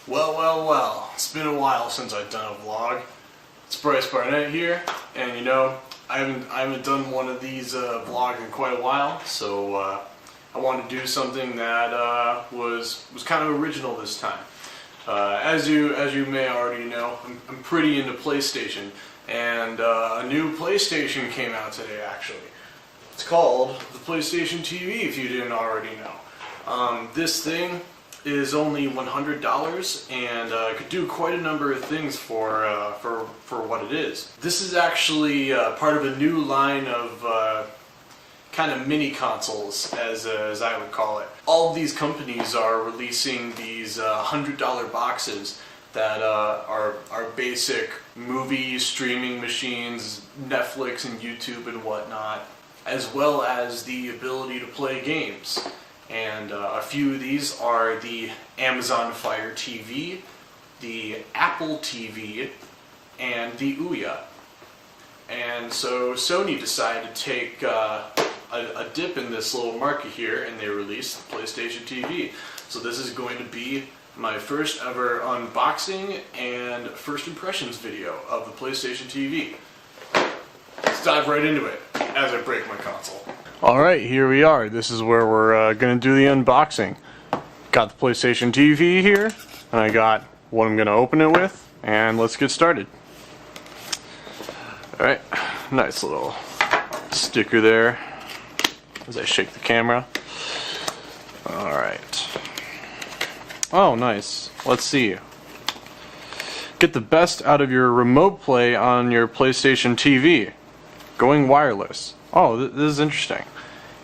Well, it's been a while since I've done a vlog. It's Bryce Barnett here, and you know, I haven't done one of these vlogs in quite a while, so I wanted to do something that was kind of original this time. As you may already know, I'm pretty into PlayStation, and a new PlayStation came out today actually. It's called the PlayStation TV, if you didn't already know. This thing is only $100 and could do quite a number of things for what it is. This is actually part of a new line of kind of mini consoles, as I would call it. All of these companies are releasing these $100 boxes that are basic movie streaming machines, Netflix and YouTube and whatnot, as well as the ability to play games. And a few of these are the Amazon Fire TV, the Apple TV, and the Ouya. And so Sony decided to take a dip in this little market here, and they released the PlayStation TV. So this is going to be my first ever unboxing and first impressions video of the PlayStation TV. Let's dive right into it as I break my console. Alright, here we are. This is where we're going to do the unboxing. Got the PlayStation TV here, and I got what I'm going to open it with, and let's get started. Alright, nice little sticker there as I shake the camera. Alright. Oh, nice. Let's see. Get the best out of your remote play on your PlayStation TV. Going wireless. Oh, this is interesting.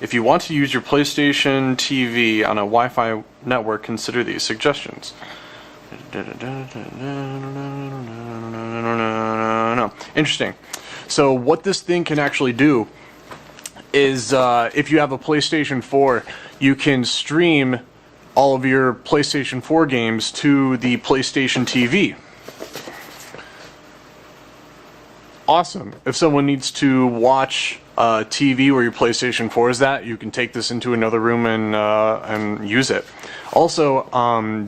If you want to use your PlayStation TV on a Wi-Fi network, consider these suggestions. Interesting. So what this thing can actually do is, if you have a PlayStation 4, you can stream all of your PlayStation 4 games to the PlayStation TV. Awesome. If someone needs to watch TV where your PlayStation 4 is at, you can take this into another room and use it. Also,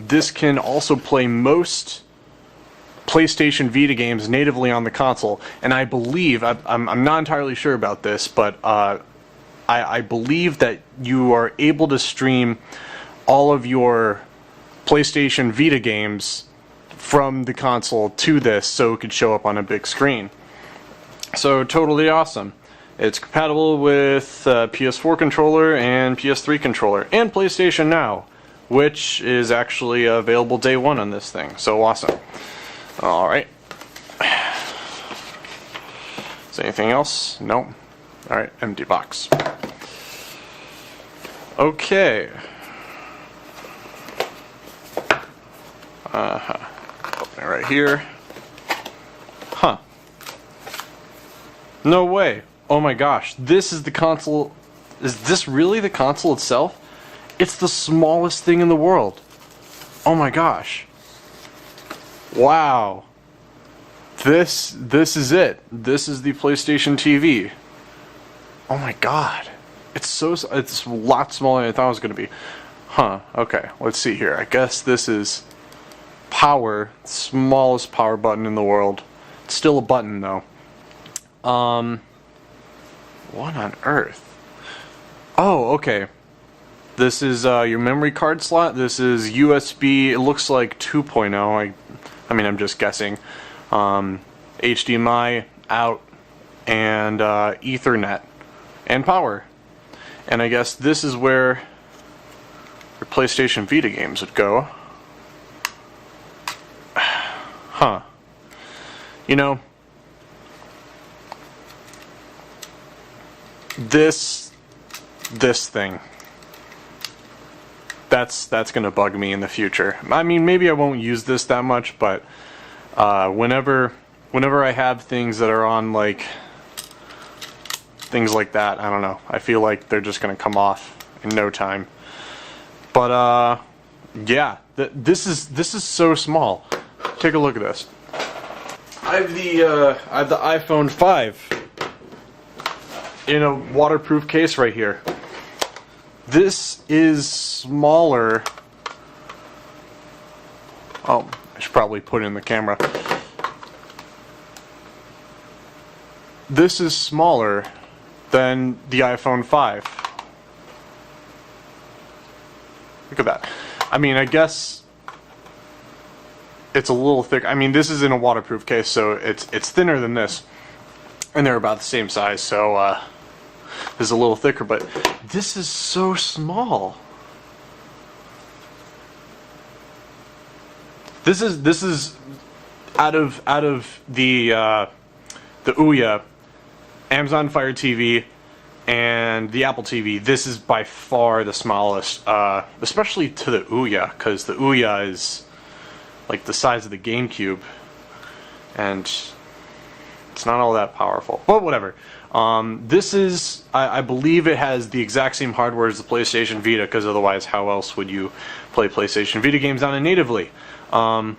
this can also play most PlayStation Vita games natively on the console, and I believe, I'm not entirely sure about this, but I believe that you are able to stream all of your PlayStation Vita games from the console to this, so it could show up on a big screen. So totally awesome. It's compatible with PS4 controller and PS3 controller and PlayStation Now, which is actually available day one on this thing. So awesome. Alright. Is there anything else? Nope. Alright, empty box. Okay. Open it right here. Huh. No way. Oh my gosh. This is the console. Is this really the console itself? It's the smallest thing in the world. Oh my gosh. Wow. This is it. This is the PlayStation TV. Oh my god. It's a lot smaller than I thought it was going to be. Huh. Okay. Let's see here. I guess this is power. Smallest power button in the world. It's still a button though. What on earth? Oh, okay. This is your memory card slot. This is USB. It looks like 2.0. I mean, I'm just guessing. HDMI out and Ethernet and power. And I guess this is where your PlayStation Vita games would go. Huh. You know, this thing, that's gonna bug me in the future. I mean, maybe I won't use this that much, but whenever I have things that are on, like things like that, I don't know, I feel like they're just gonna come off in no time. But yeah, this is so small. Take a look at this. I have the iPhone 5 in a waterproof case right here. This is smaller Oh, I should probably put it in the camera. This is smaller than the iPhone 5. Look at that. I mean, I guess it's a little thick. I mean, this is in a waterproof case, so it's thinner than this, and they're about the same size. So this is a little thicker, but this is so small. This is out of the Ouya, Amazon Fire TV, and the Apple TV. This is by far the smallest, especially to the Ouya, because the Ouya is like the size of the GameCube, and it's not all that powerful. But whatever. This is, I believe it has the exact same hardware as the PlayStation Vita, because otherwise how else would you play PlayStation Vita games on it natively? But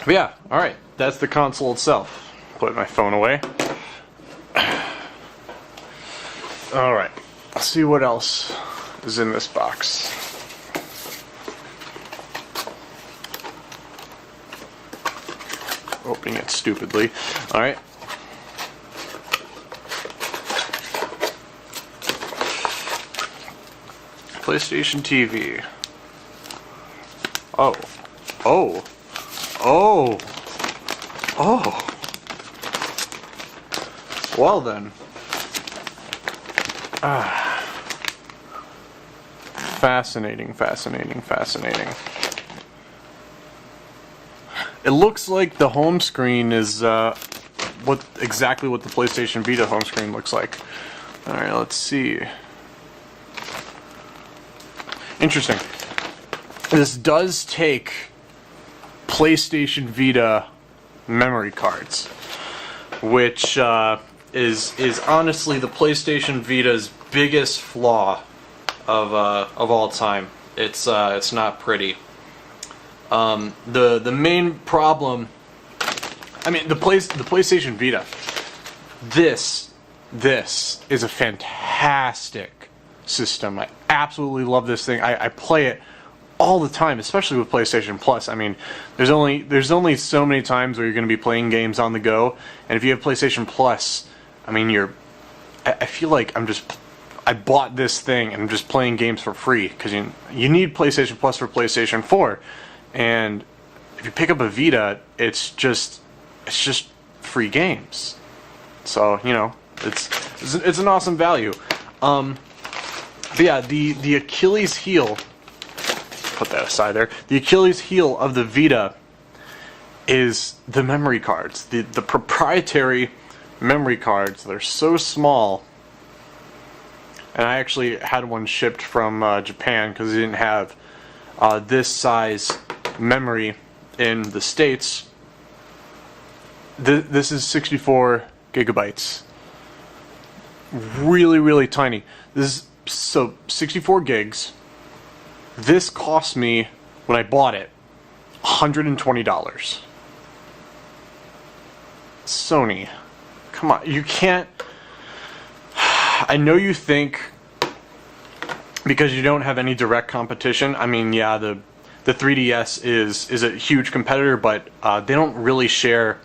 yeah, alright, that's the console itself. Put my phone away. Alright, let's see what else is in this box. Opening it stupidly. Alright. PlayStation TV. Oh. Oh. Oh. Oh. Well then. Fascinating, fascinating, fascinating. It looks like the home screen is exactly what the PlayStation Vita home screen looks like. Alright, let's see. Interesting. This does take PlayStation Vita memory cards, which is honestly the PlayStation Vita's biggest flaw of all time. It's not pretty. The main problem, I mean, the PlayStation Vita. This is a fantastic system. I absolutely love this thing. I play it all the time, especially with PlayStation Plus. I mean, there's only so many times where you're going to be playing games on the go, and if you have PlayStation Plus, I mean, I feel like I bought this thing and I'm just playing games for free, because you need PlayStation Plus for PlayStation 4, and if you pick up a Vita, it's just free games. So, you know, it's an awesome value. But yeah, the Achilles heel, put that aside there, the Achilles heel of the Vita is the memory cards. The proprietary memory cards. They're so small, and I actually had one shipped from Japan because they didn't have this size memory in the States. This is 64 gigabytes. Really, really tiny. This is so 64 gigs. This cost me, when I bought it, $120. Sony, come on, you can't. I know you think because you don't have any direct competition. I mean, yeah, the 3DS is a huge competitor, but they don't really share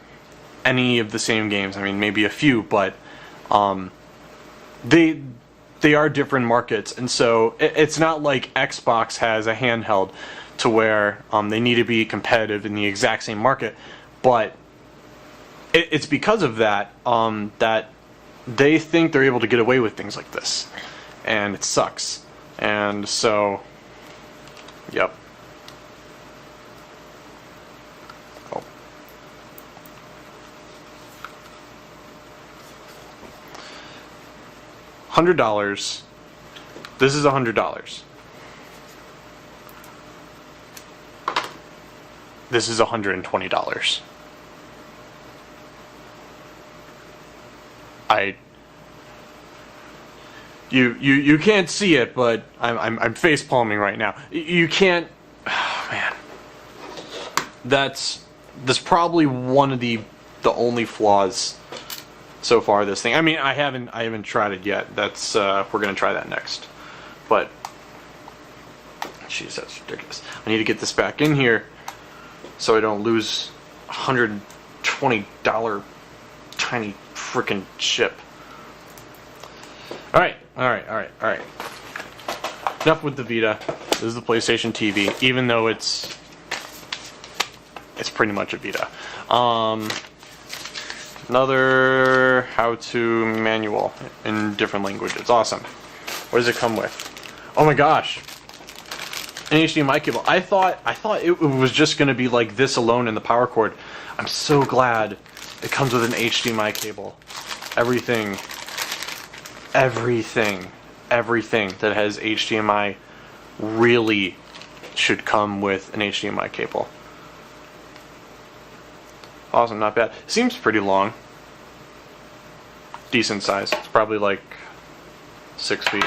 any of the same games. I mean, maybe a few, but they are different markets, and so it's not like Xbox has a handheld to where they need to be competitive in the exact same market, but it's because of that that they think they're able to get away with things like this, and it sucks. And so, yep. Oh. $100. This is $100. This is $120. You can't see it, but I'm face palming right now. You can't. Oh, man. That's probably one of the only flaws so far of this thing. I mean, I haven't tried it yet. That's we're gonna try that next. But jeez, that's ridiculous. I need to get this back in here. so I don't lose $120 tiny freaking chip. Alright. Enough with the Vita. This is the PlayStation TV, even though it's pretty much a Vita. Another how-to manual in different languages. Awesome. What does it come with? Oh my gosh. An HDMI cable. I thought it was just going to be like this alone in the power cord. I'm so glad it comes with an HDMI cable. Everything that has HDMI really should come with an HDMI cable. Awesome, not bad. Seems pretty long. Decent size. It's probably like 6 feet.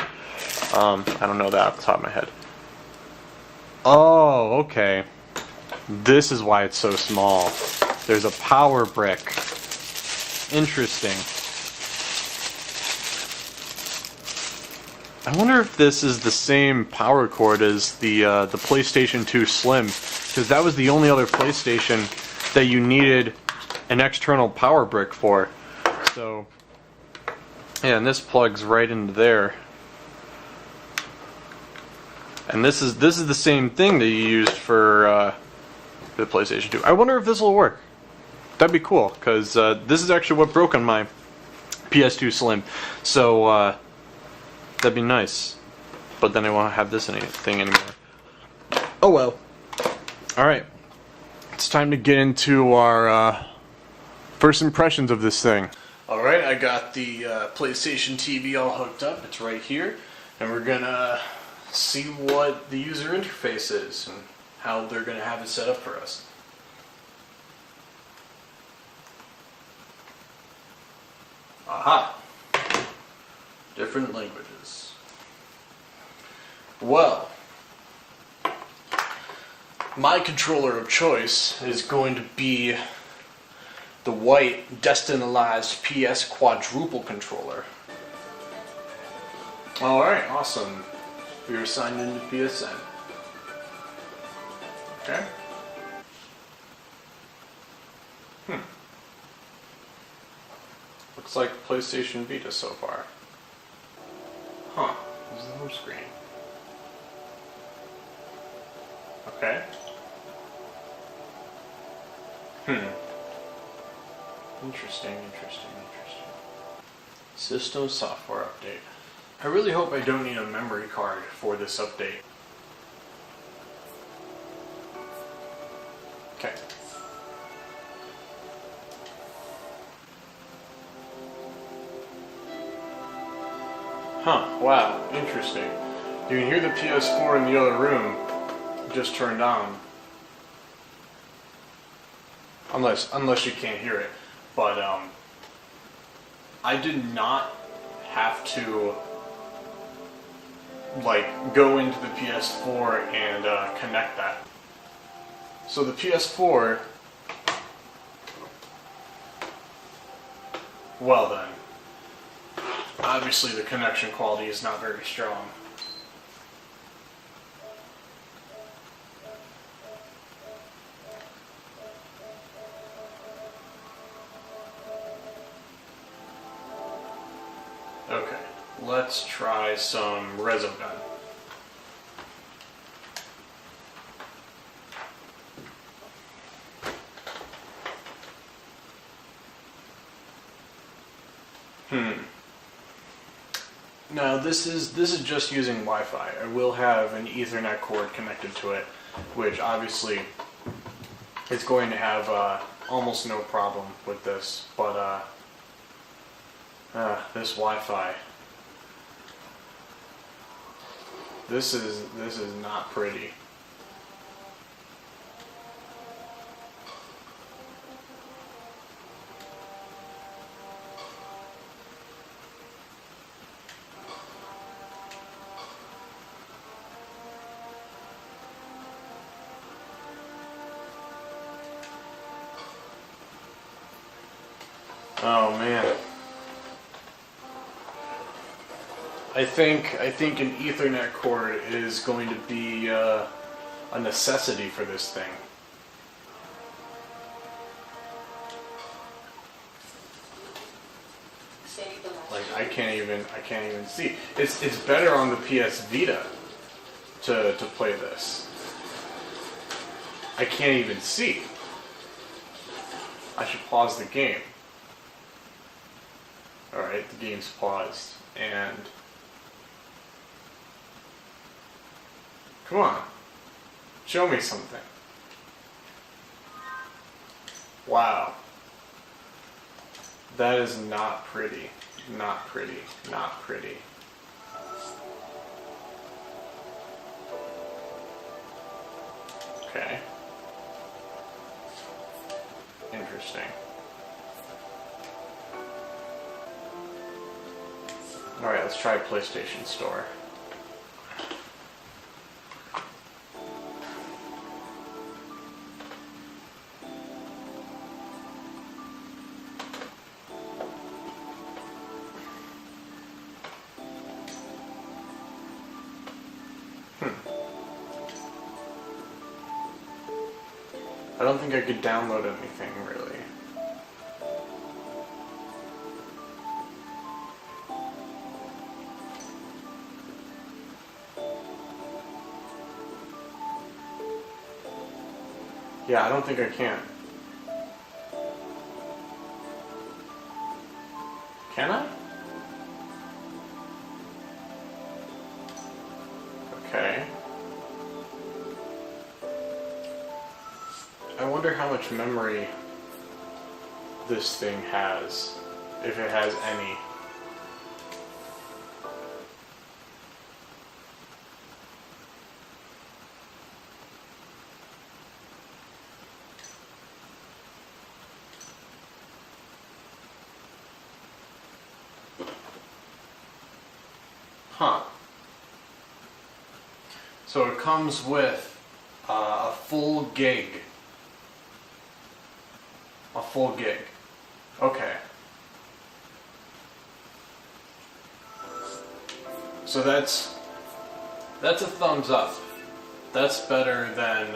I don't know that off the top of my head. Oh, okay. This is why it's so small. There's a power brick. Interesting. I wonder if this is the same power cord as the PlayStation 2 Slim, because that was the only other PlayStation that you needed an external power brick for. So, yeah, and this plugs right into there. And this is the same thing that you used for the PlayStation 2. I wonder if this will work. That'd be cool, because this is actually what broke on my PS2 Slim. So that'd be nice. But then I won't have this thing anymore. Oh well. Alright. It's time to get into our first impressions of this thing. Alright, I got the PlayStation TV all hooked up. It's right here. And we're gonna see what the user interface is and how they're gonna have it set up for us. Aha! Different languages. Well, my controller of choice is going to be the white Destinalized PS quadruple controller. Alright, awesome. We are signed into PSN. Okay. Looks like PlayStation Vita so far. Huh. This is the home screen. Okay. Interesting. System software update. I really hope I don't need a memory card for this update. Okay. Huh, wow, interesting. You can hear the PS4 in the other room just turned on. Unless you can't hear it. But I did not have to like go into the PS4 and connect that. So the PS4, well then, obviously the connection quality is not very strong. Okay, let's try some Resogun. Now this is just using Wi-Fi. I will have an Ethernet cord connected to it, which obviously is going to have almost no problem with this. But this Wi-Fi, this is not pretty. Oh man. I think an Ethernet cord is going to be a necessity for this thing. Like I can't even see. It's better on the PS Vita to play this. I can't even see. I should pause the game. Alright, the game's paused. And come on. Show me something. Wow. That is not pretty. Not pretty. Not pretty. Okay. Interesting. Alright, let's try PlayStation Store. I don't think I could download anything, really. Yeah, I don't think I can. Can I? Okay. I wonder how much memory this thing has, if it has any. Huh. So it comes with a full gig. A full gig. Okay. So that's a thumbs up. That's better than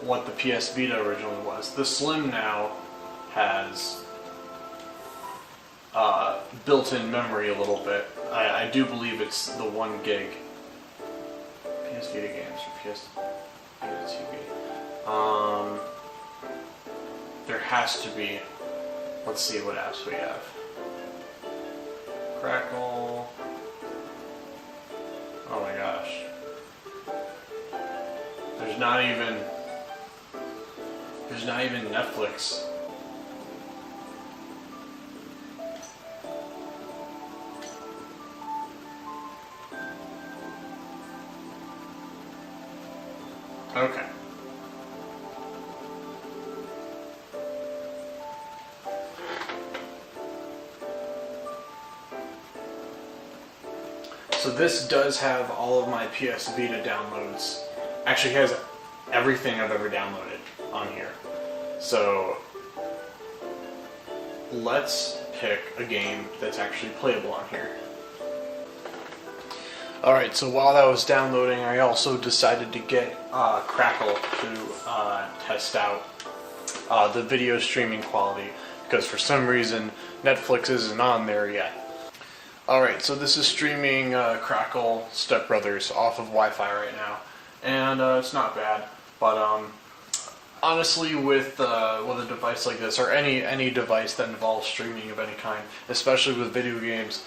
what the PS Vita originally was. The Slim now has built-in memory a little bit. I do believe it's the 1 gig. PS Vita games or PS Vita TV. There has to be. Let's see what apps we have. Crackle. Oh my gosh. There's not even Netflix. Okay. So this does have all of my PS Vita downloads. Actually has everything I've ever downloaded on here. So let's pick a game that's actually playable on here. Alright, so while that was downloading, I also decided to get Crackle to test out the video streaming quality, because for some reason Netflix isn't on there yet. Alright, so this is streaming Crackle Step Brothers off of Wi-Fi right now, and it's not bad, but honestly with a device like this, or any device that involves streaming of any kind, especially with video games,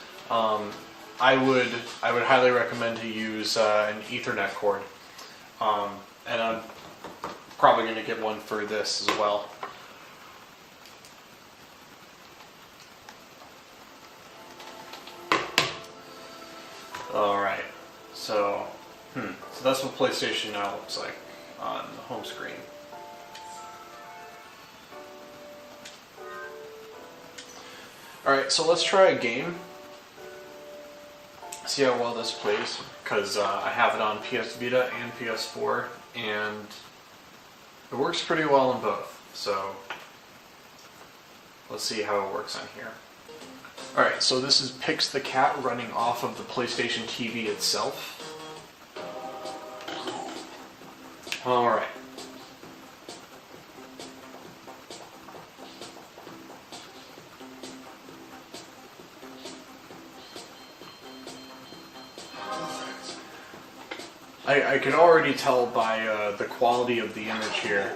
I would highly recommend to use an Ethernet cord, and I'm probably going to get one for this as well. Alright, so that's what PlayStation Now looks like on the home screen. Alright, so let's try a game. See how well this plays, because I have it on PS Vita and PS4, and it works pretty well on both, so let's see how it works on here. Alright, so this is Pix the Cat running off of the PlayStation TV itself. Alright. I could already tell by the quality of the image here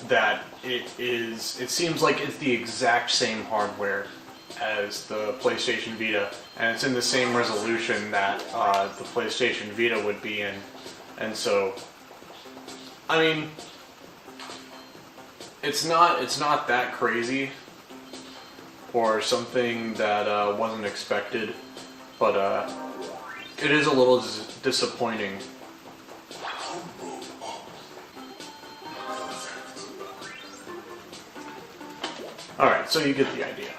that it seems like it's the exact same hardware as the PlayStation Vita, and it's in the same resolution that the PlayStation Vita would be in. And so, I mean, it's not that crazy or something that wasn't expected, but it is a little disappointing. Alright, so you get the idea.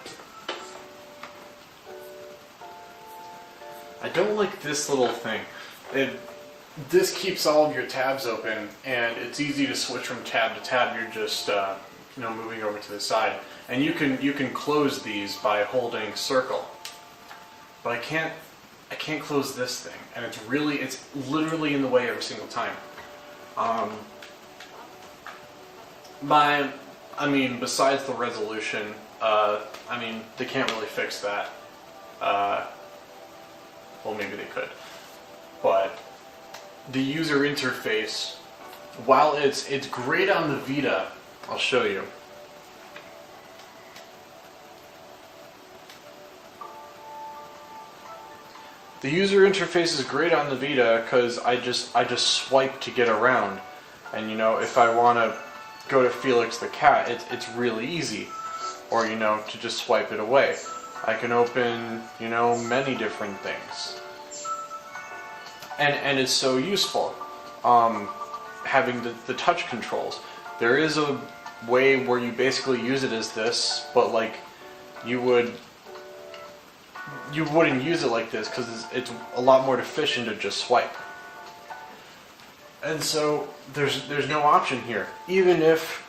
I don't like this little thing. This keeps all of your tabs open, and it's easy to switch from tab to tab. You're just moving over to the side, and you can close these by holding circle. But I can't close this thing, and it's literally in the way every single time. Besides the resolution, they can't really fix that. Well, maybe they could. But the user interface, while it's great on the Vita, I'll show you. The user interface is great on the Vita because I just swipe to get around, and if I want to go to Felix the cat, it's really easy, or to just swipe it away. I can open many different things, and it's so useful having the touch controls. There is a way where you basically use it as this, but like you wouldn't use it like this because it's a lot more efficient to just swipe. And so there's no option here. Even if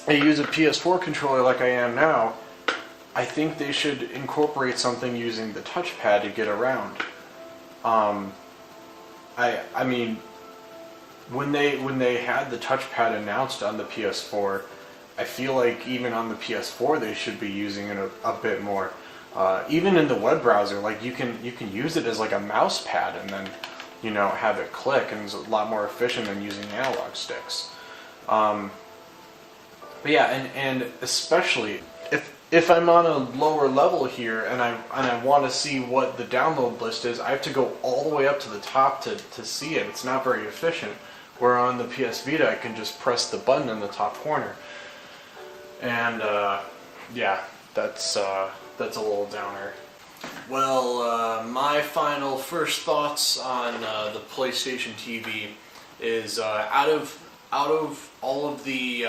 I use a PS4 controller like I am now, I think they should incorporate something using the touchpad to get around. I mean, when they had the touchpad announced on the PS4, I feel like even on the PS4 they should be using it a bit more. Even in the web browser, like you can use it as like a mouse pad and then have it click, and it's a lot more efficient than using analog sticks. But yeah, and especially if I'm on a lower level here and I want to see what the download list is, I have to go all the way up to the top to see it. It's not very efficient. Where on the PS Vita, I can just press the button in the top corner. And yeah, that's a little downer. Well, my final first thoughts on the PlayStation TV is out of all of the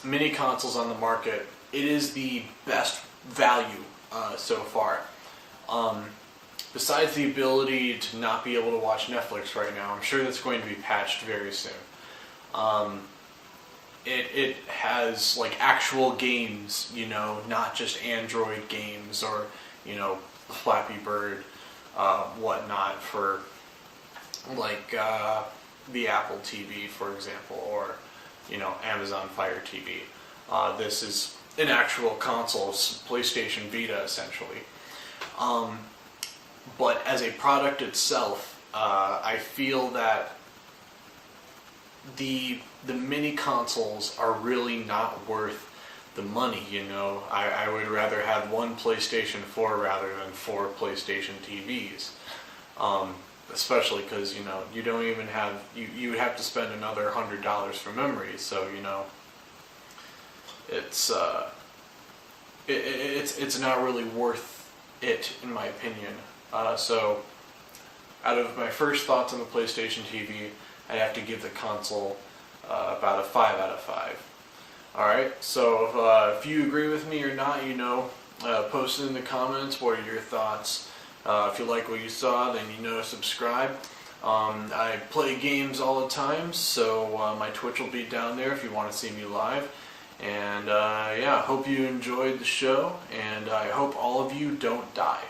mini consoles on the market, it is the best value so far. Besides the ability to not be able to watch Netflix right now, I'm sure that's going to be patched very soon. It has like actual games, not just Android games or Flappy Bird, whatnot for like the Apple TV, for example, or Amazon Fire TV. This is an actual console, PlayStation Vita, essentially. But as a product itself, I feel that the mini consoles are really not worth the money. I would rather have one PlayStation 4 rather than 4 PlayStation TVs. Especially because you don't even have you would have to spend another $100 for memory. So it's not really worth it, in my opinion. So out of my first thoughts on the PlayStation TV, I'd have to give the console about a 5 out of 5. Alright, so if you agree with me or not, post it in the comments. What are your thoughts? If you like what you saw, then subscribe. I play games all the time, so my Twitch will be down there if you want to see me live. And yeah, I hope you enjoyed the show, and I hope all of you don't die.